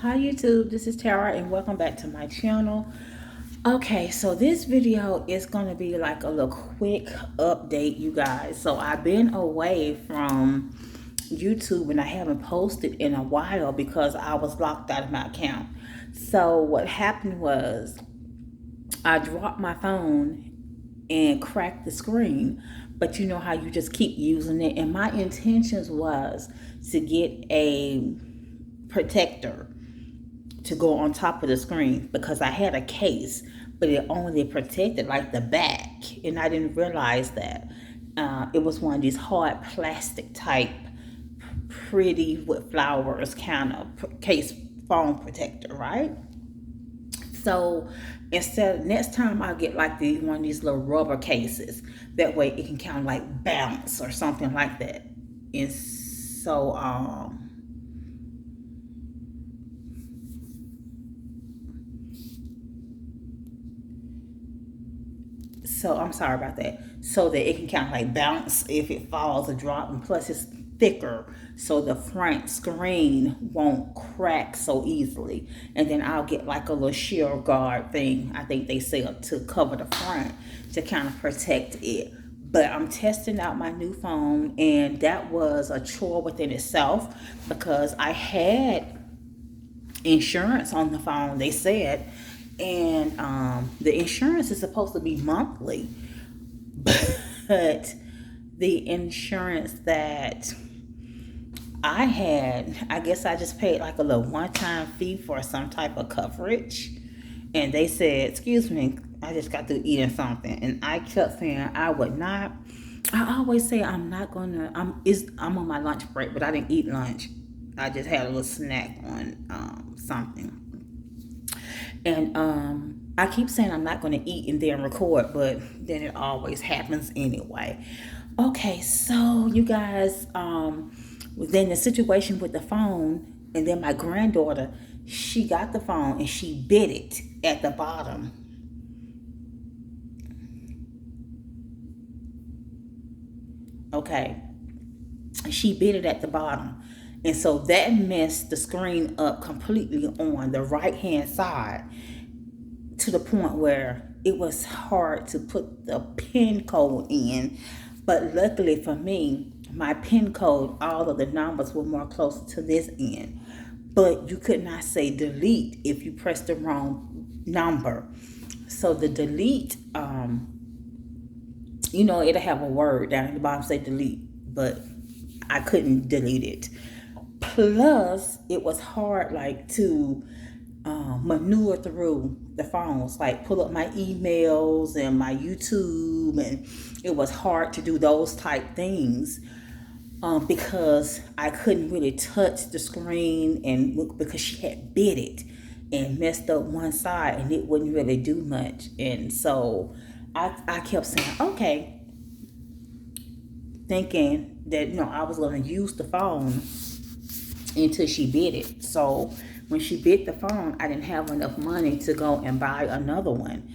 Hi YouTube, this is Tara and welcome back to my channel. Okay, so this video is going to be like a little quick update, you guys. So I've been away from YouTube and I haven't posted in a while because I was locked out of my account. So what happened was I dropped my phone and cracked the screen, but you know how you just keep using it, and my intentions was to get a protector to go on top of the screen because I had a case, but it only protected like the back, and I didn't realize that it was one of these hard plastic type, pretty with flowers kind of case phone protector, right? So instead, next time I'll get like one of these little rubber cases. That way it can kind of like bounce or something like that. And so I'm sorry about that. So that it can kind of like bounce if it falls or drop, and plus it's thicker, so the front screen won't crack so easily. And then I'll get like a little sheer guard thing, I think they sell, to cover the front to kind of protect it. But I'm testing out my new phone, and that was a chore within itself because I had insurance on the phone, they said, and the insurance is supposed to be monthly, but the insurance that I had, I guess I just paid like a little one-time fee for some type of coverage, and they said, excuse me, I just got through eating something, and I kept saying I would not. I always say I'm not gonna. I'm on my lunch break, but I didn't eat lunch. I just had a little snack on something. And I keep saying I'm not going to eat and then record, but then it always happens anyway. Okay, so you guys, then the situation with the phone, and then my granddaughter, she got the phone and she bit it at the bottom. Okay, she bit it at the bottom. And so that messed the screen up completely on the right hand side, to the point where it was hard to put the pin code in. But luckily for me, my pin code, all of the numbers were more closer to this end. But you could not say delete if you pressed the wrong number. So the delete, it'll have a word down at the bottom say delete, but I couldn't delete it. Plus, it was hard like to maneuver through the phones, like pull up my emails and my YouTube, and it was hard to do those type things because I couldn't really touch the screen, and because she had bit it and messed up one side, and it wouldn't really do much. And so I kept saying, okay, thinking that I was going to use the phone until she bit it. So when she bit the phone, I didn't have enough money to go and buy another one.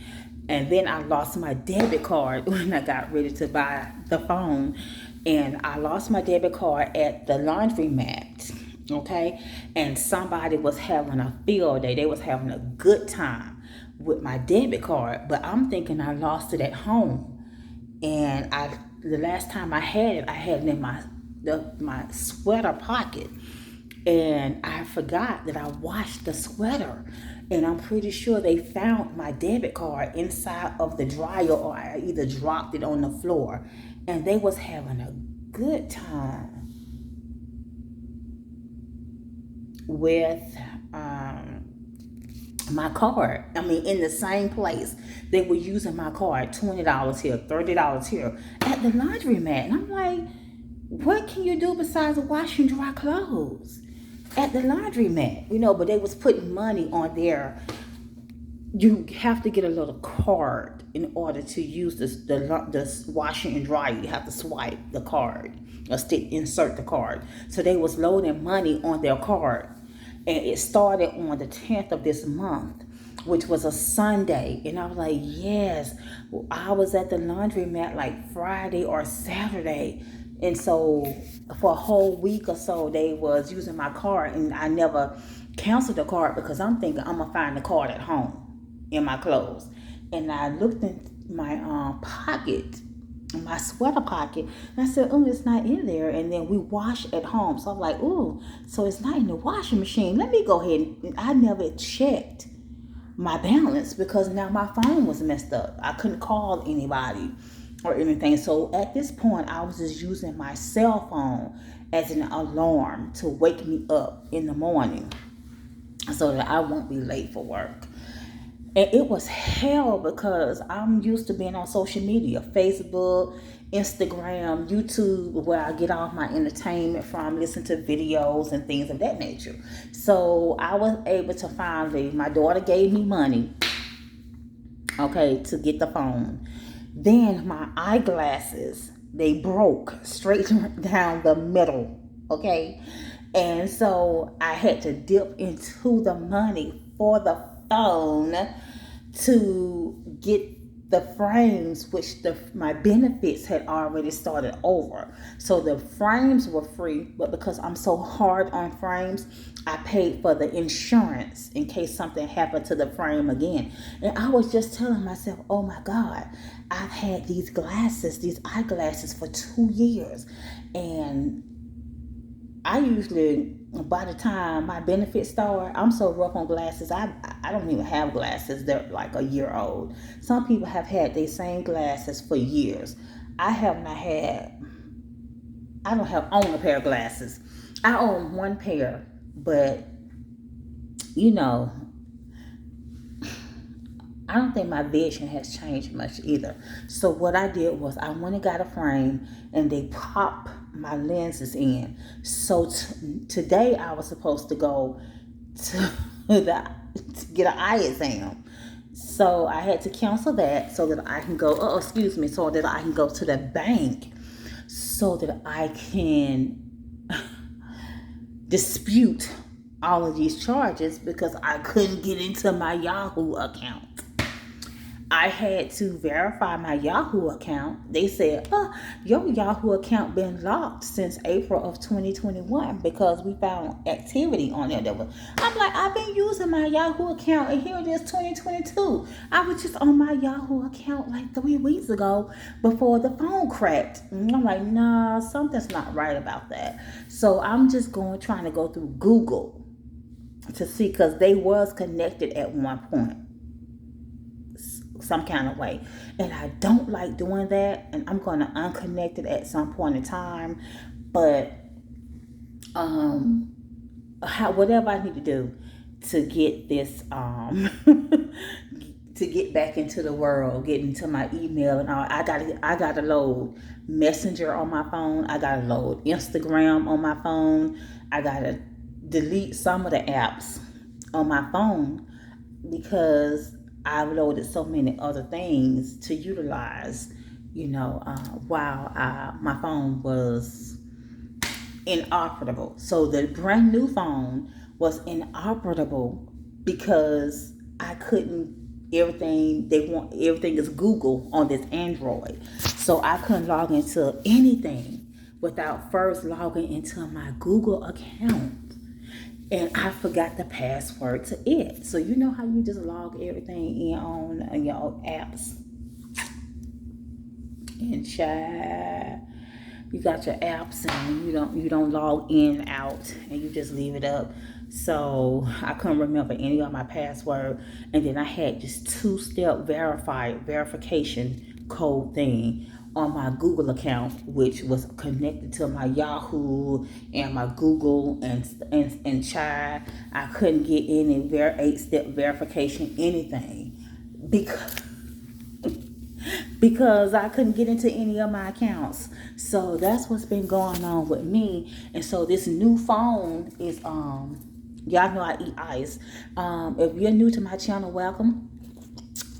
And then I lost my debit card when I got ready to buy the phone. And I lost my debit card at the laundromat. Okay? And somebody was having a field day. They was having a good time with my debit card. But I'm thinking I lost it at home. And the last time I had it in my sweater pocket. And I forgot that I washed the sweater. And I'm pretty sure they found my debit card inside of the dryer, or I either dropped it on the floor. And they was having a good time with my card. I mean, in the same place. They were using my card, $20 here, $30 here, at the laundromat. And I'm like, what can you do besides wash and dry clothes at the laundromat? But they was putting money on there. You have to get a little card in order to use the washing and drying. You have to swipe the card or insert the card. So they was loading money on their card. And it started on the 10th of this month, which was a Sunday. And I was like, yes. I was at the laundromat like Friday or Saturday And so for a whole week or so, they was using my card, and I never canceled the card because I'm thinking I'm gonna find the card at home in my clothes. And I looked in my pocket, my sweater pocket, and I said, "Oh, it's not in there." And then we wash at home, so I'm like, "Oh, so it's not in the washing machine. Let me go ahead." And I never checked my balance because now my phone was messed up. I couldn't call anybody or anything. So at this point, I was just using my cell phone as an alarm to wake me up in the morning so that I won't be late for work. And it was hell because I'm used to being on social media, Facebook, Instagram, YouTube, where I get all my entertainment from, listen to videos and things of that nature. So I was able to finally, my daughter gave me money, okay, to get the phone. Then my eyeglasses, they broke straight down the middle, okay? And so I had to dip into the money for the phone to get the frames, which my benefits had already started over. So the frames were free, but because I'm so hard on frames, I paid for the insurance in case something happened to the frame again. And I was just telling myself, oh my God, I've had these eyeglasses for 2 years. And I usually, by the time my benefits start, I'm so rough on glasses. I don't even have glasses. They're like a year old. Some people have had these same glasses for years. I have not had. I don't have own a pair of glasses. I own one pair, but you know, I don't think my vision has changed much either. So what I did was I went and got a frame, and they pop my lenses in. So today I was supposed to go to to get an eye exam. So I had to cancel that so that I can go. Oh, excuse me. So that I can go to the bank so that I can dispute all of these charges because I couldn't get into my Yahoo account. I had to verify my Yahoo account. They said, "Oh, your Yahoo account been locked since April of 2021 because we found activity on there." I'm like, I've been using my Yahoo account, and here it is, 2022. I was just on my Yahoo account like 3 weeks ago before the phone cracked. And I'm like, nah, something's not right about that. So I'm just trying to go through Google to see, because they was connected at one point some kind of way, and I don't like doing that, and I'm going to unconnect it at some point in time. But whatever I need to do to get this to get back into the world, get into my email and all, I gotta load Messenger on my phone, I gotta load Instagram on my phone, I gotta delete some of the apps on my phone because I've loaded so many other things to utilize, while my phone was inoperable. So the brand new phone was inoperable because I couldn't. Everything is Google on this Android, so I couldn't log into anything without first logging into my Google account. And I forgot the password to it. So you know how you just log everything in on your apps and chat. You got your apps and you don't log in and out, and you just leave it up. So I couldn't remember any of my password, and then I had this two-step verification code thing on my Google account, which was connected to my Yahoo and my Google and Chai. I couldn't get any 8-step verification anything because I couldn't get into any of my accounts. So that's what's been going on with me. And so this new phone is y'all know I eat ice. If you're new to my channel, welcome.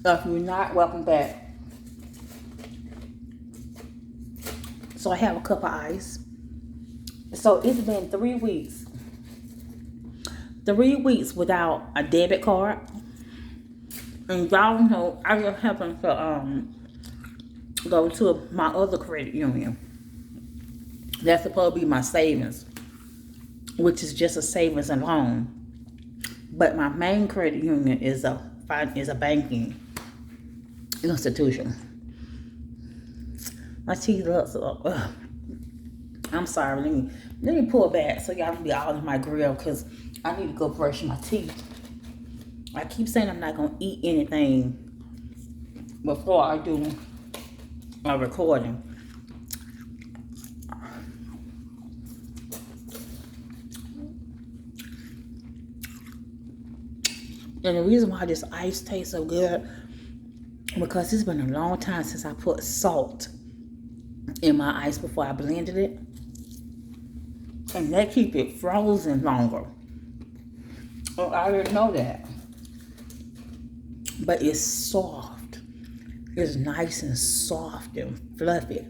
If you're not, welcome back. So I have a cup of ice. So it's been 3 weeks. 3 weeks without a debit card. And y'all know I just happened to go to my other credit union. That's supposed to be my savings, which is just a savings and loan. But my main credit union is a banking institution. My teeth look so. I'm sorry. Let me pull back so y'all can be all in my grill because I need to go brush my teeth. I keep saying I'm not gonna eat anything before I do a recording. And the reason why this ice tastes so good, because it's been a long time since I put salt in my ice before I blended it. And that keep it frozen longer. Oh, I didn't know that. But it's soft. It's nice and soft and fluffy.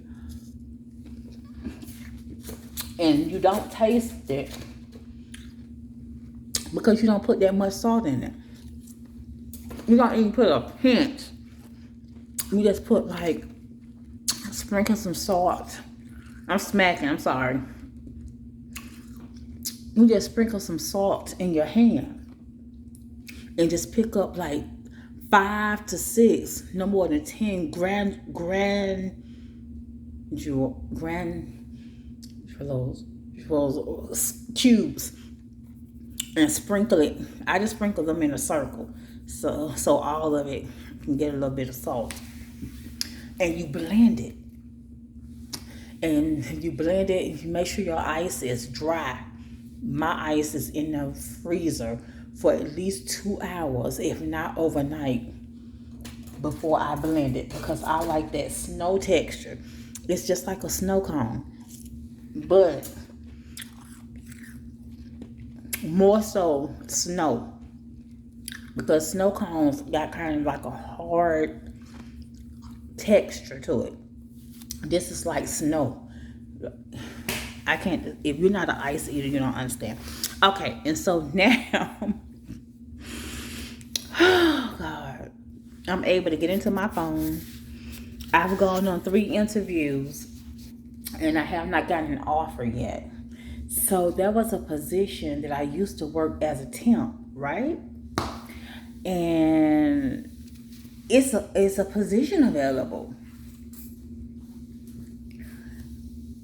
And you don't taste it because you don't put that much salt in it. You don't even put a pinch. You just put like, sprinkle some salt. I'm smacking, I'm sorry. You just sprinkle some salt in your hand and just pick up like 5 to 6, no more than 10 cubes and sprinkle it. I just sprinkle them in a circle so all of it can get a little bit of salt. And you blend it. And you blend it and you make sure your ice is dry. My ice is in the freezer for at least 2 hours, if not overnight, before I blend it, because I like that snow texture. It's just like a snow cone, but more so snow, because snow cones got kind of like a hard texture to it. This is like snow. I can't, if you're not an ice eater, you don't understand. Okay, and so now, oh God, I'm able to get into my phone. I've gone on 3 interviews and I have not gotten an offer yet. So there was a position that I used to work as a temp, right? And it's a position available.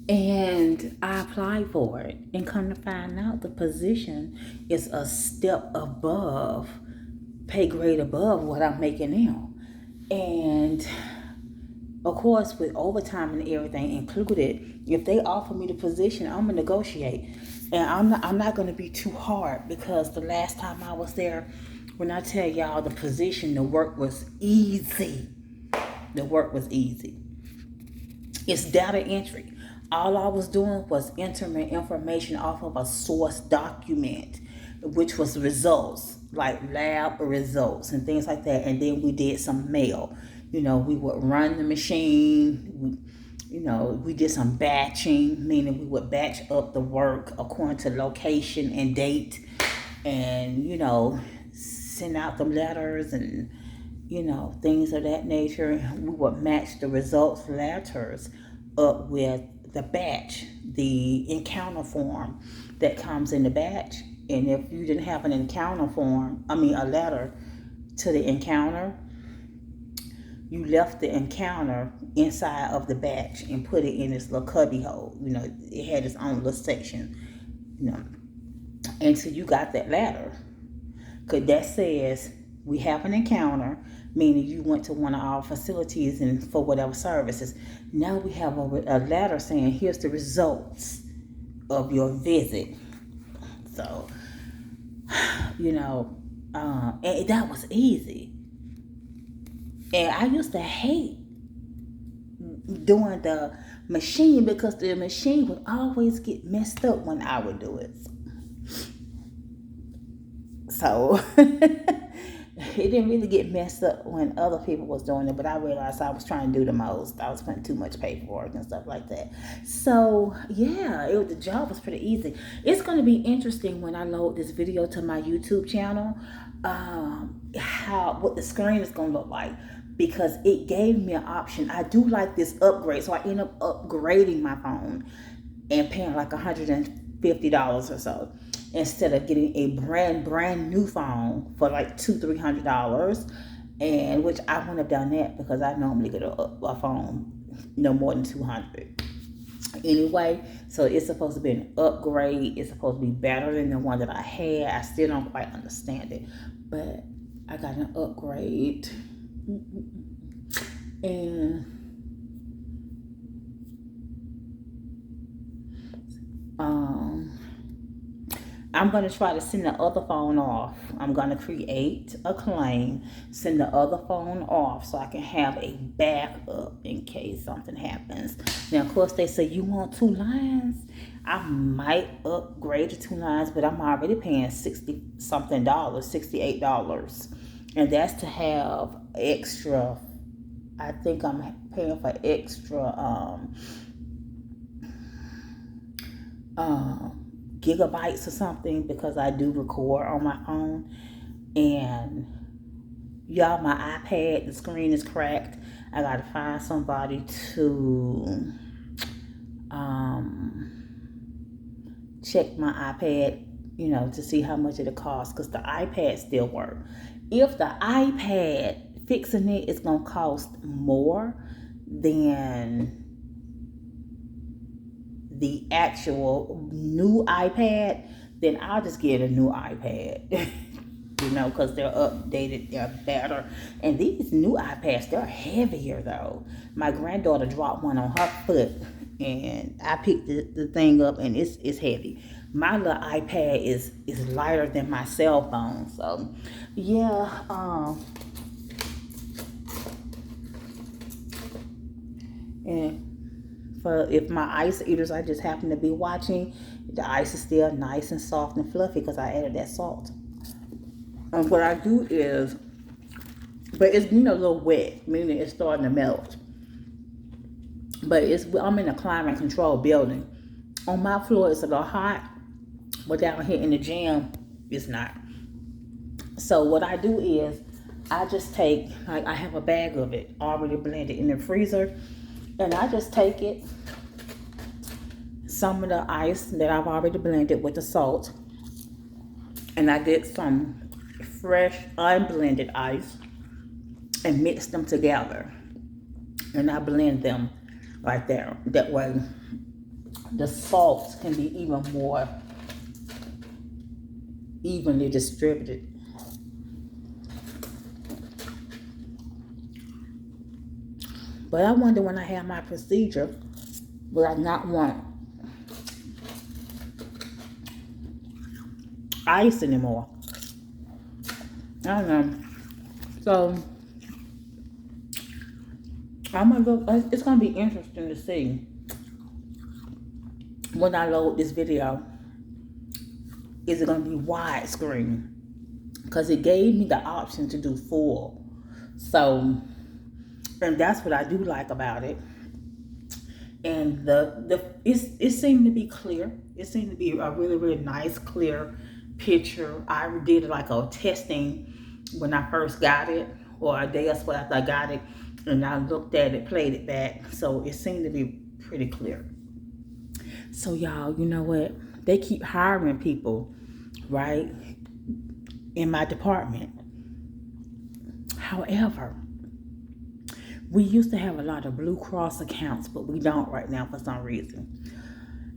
And I applied for it, and come to find out the position is a step above, pay grade above what I'm making now. And of course, with overtime and everything included, if they offer me the position, I'm gonna negotiate. And I'm not gonna be too hard, because the last time I was there, when I tell y'all the position, the work was easy. The work was easy. It's data entry. All I was doing was entering information off of a source document, which was results, like lab results and things like that. And then we did some mail. We would run the machine. We did some batching, meaning we would batch up the work according to location and date, and, send out the letters and, things of that nature. We would match the results letters up with the batch, the encounter form that comes in the batch. And if you didn't have an encounter form, a letter to the encounter, you left the encounter inside of the batch and put it in this little cubby hole. It had its own little section, until you got that letter. Because that says we have an encounter, meaning you went to one of our facilities and for whatever services. Now we have a letter saying, here's the results of your visit. So, and that was easy. And I used to hate doing the machine, because the machine would always get messed up when I would do it. So it didn't really get messed up when other people was doing it, but I realized I was trying to do the most. I was putting too much paperwork and stuff like that. So yeah, the job was pretty easy. It's going to be interesting when I load this video to my YouTube channel, what the screen is going to look like, because it gave me an option. I do like this upgrade, so I end up upgrading my phone. and paying like $150 or so, instead of getting a brand new phone for like $200-300, and which I wouldn't have done that because I normally get a phone no more than 200 anyway. So it's supposed to be an upgrade. It's supposed to be better than the one that I had. I still don't quite understand it, but I got an upgrade. And I'm going to try to send the other phone off. I'm going to create a claim, send the other phone off so I can have a backup in case something happens. Now, of course, they say you want 2 lines. I might upgrade to 2 lines, but I'm already paying $60 something, $68. And that's to have extra. I think I'm paying for extra gigabytes or something because I do record on my phone. And y'all, my iPad, the screen is cracked. I gotta find somebody to check my iPad, to see how much it'll cost, because the iPad still works. If the iPad fixing it is gonna cost more than the actual new iPad, then I'll just get a new iPad. Because they're updated, they're better. And these new iPads, they're heavier though. My granddaughter dropped one on her foot, and I picked the thing up, and it's heavy. My little iPad is lighter than my cell phone. So yeah, and for if my ice eaters I just happen to be watching, the ice is still nice and soft and fluffy because I added that salt. And what I do is, but it's a little wet, meaning it's starting to melt. But I'm in a climate control building. On my floor it's a little hot, but down here in the gym it's not. So what I do is I just take, like, I have a bag of it already blended in the freezer, and I just take it, some of the ice that I've already blended with the salt, and I get some fresh unblended ice and mix them together, and I blend them right there. That way the salt can be even more evenly distributed. But I wonder, when I have my procedure, will I not want ice anymore? I don't know. So I'm gonna look. It's gonna be interesting to see when I load this video. Is it gonna be widescreen? Because it gave me the option to do full. So, and that's what I do like about it. And it seemed to be clear. It seemed to be a really, really nice, clear picture. I did like a testing when I first got it, or a day or so after I got it, and I looked at it, played it back. So it seemed to be pretty clear. So y'all, you know what? They keep hiring people, right, in my department. However, we used to have a lot of Blue Cross accounts, but we don't right now for some reason.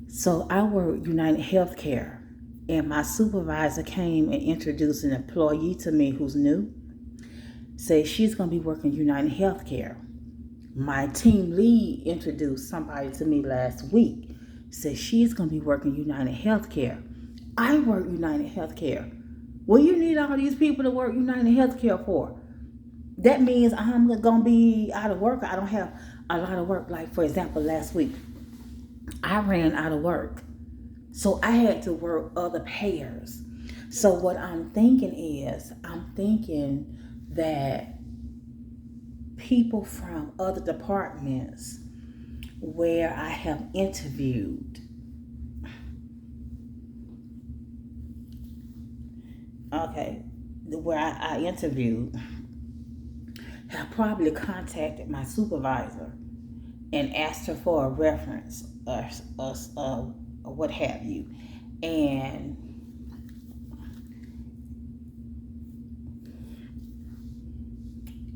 So I work United Healthcare, and my supervisor came and introduced an employee to me who's new. Say she's going to be working United Healthcare. My team lead introduced somebody to me last week. Said she's going to be working United Healthcare. I work United Healthcare. What do you need all these people to work United Healthcare for? That means I'm going to be out of work. I don't have a lot of work. Like, for example, last week, I ran out of work. So I had to work other payers. So what I'm thinking is, that people from other departments where I have interviewed, where I interviewed, have probably contacted my supervisor and asked her for a reference or what have you. And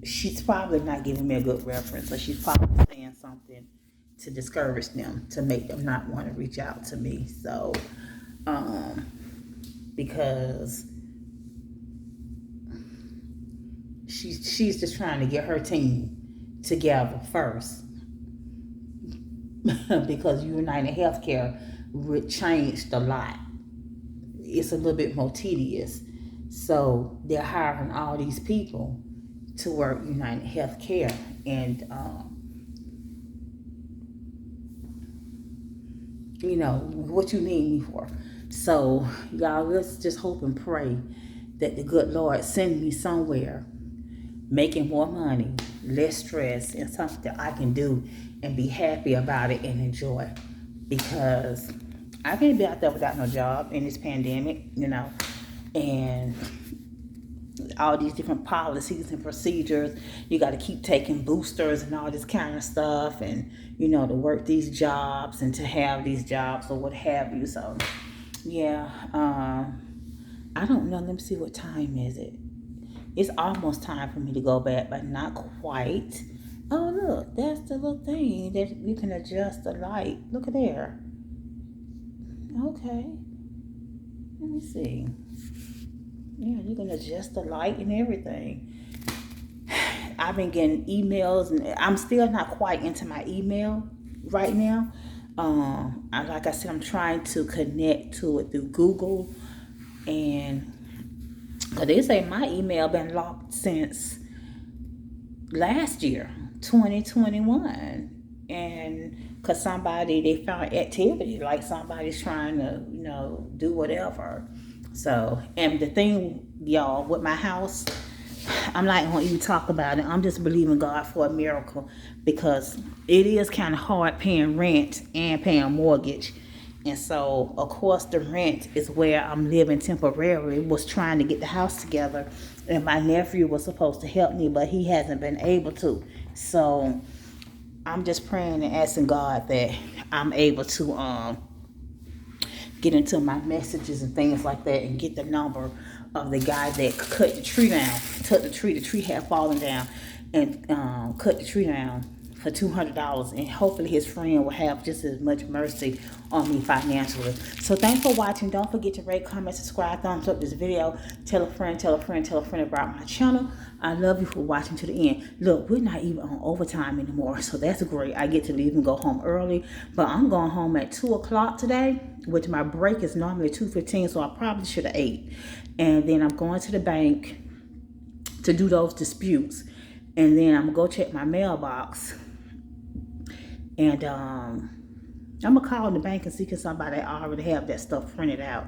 she's probably not giving me a good reference, or she's probably saying something to discourage them, to make them not want to reach out to me. So, because she's just trying to get her team together first, because United Healthcare changed a lot. It's a little bit more tedious, so they're hiring all these people to work United Healthcare, and what you need me for. So y'all, let's just hope and pray that the good Lord send me somewhere making more money, less stress, and something that I can do and be happy about it and enjoy. Because I can't be out there without no job in this pandemic, and all these different policies and procedures. You got to keep taking boosters and all this kind of stuff, and to work these jobs and to have these jobs or what have you. So yeah, I don't know. Let me see, what time is it? It's almost time for me to go back, but not quite. Oh, look, that's the little thing that you can adjust the light. Look at there. Okay. Let me see. Yeah, you can adjust the light and everything. I've been getting emails, and I'm still not quite into my email right now. Like I said, I'm trying to connect to it through Google, and because they say my email been locked since last year, 2021, and because they found activity, like somebody's trying to do whatever. So, and the thing, y'all, with my house, I'm not going to even talk about it. I'm just believing God for a miracle, because it is kind of hard paying rent and paying a mortgage. And so, of course, the rent is where I'm living temporarily. Was trying to get the house together, and my nephew was supposed to help me, but he hasn't been able to. So, I'm just praying and asking God that I'm able to get into my messages and things like that, and get the number of the guy that cut the tree down. Took the tree had fallen down, and cut the tree down for $200, and hopefully his friend will have just as much mercy on me financially. So thanks for watching. Don't forget to rate, comment, subscribe, thumbs up this video. Tell a friend about my channel. I love you for watching to the end. Look, we're not even on overtime anymore, so that's great. I get to leave and go home early, but I'm going home at 2 o'clock today, which my break is normally 2:15, so I probably should have ate. And then I'm going to the bank to do those disputes, and then I'm gonna go check my mailbox, and I'm gonna call the bank and see if somebody already have that stuff printed out.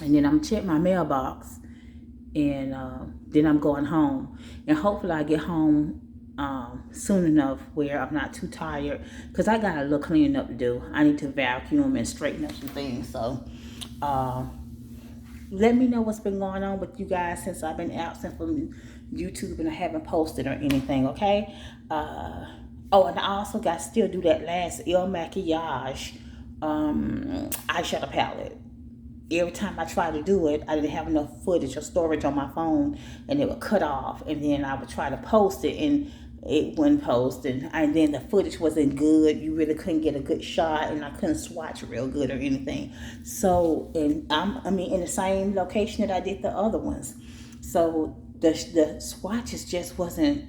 And then I'm gonna check my mailbox, and then I'm going home. And hopefully I get home soon enough where I'm not too tired, because I got a little cleaning up to do. I need to vacuum and straighten up some things. So let me know what's been going on with you guys since I've been absent from YouTube and I haven't posted or anything, okay? Oh, and I also got to still do that last El Maquillage eyeshadow palette. Every time I try to do it, I didn't have enough footage or storage on my phone, and it would cut off. And then I would try to post it, and it wouldn't post. And then the footage wasn't good. You really couldn't get a good shot, and I couldn't swatch real good or anything. So, and I'm in the same location that I did the other ones. So the swatches just wasn't,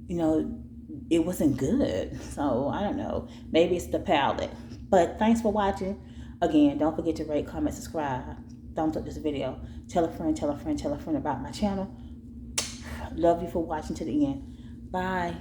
it wasn't good. So I don't know. Maybe it's the palette. But thanks for watching. Again, don't forget to rate, comment, subscribe. Thumbs up this video. Tell a friend about my channel. Love you for watching to the end. Bye.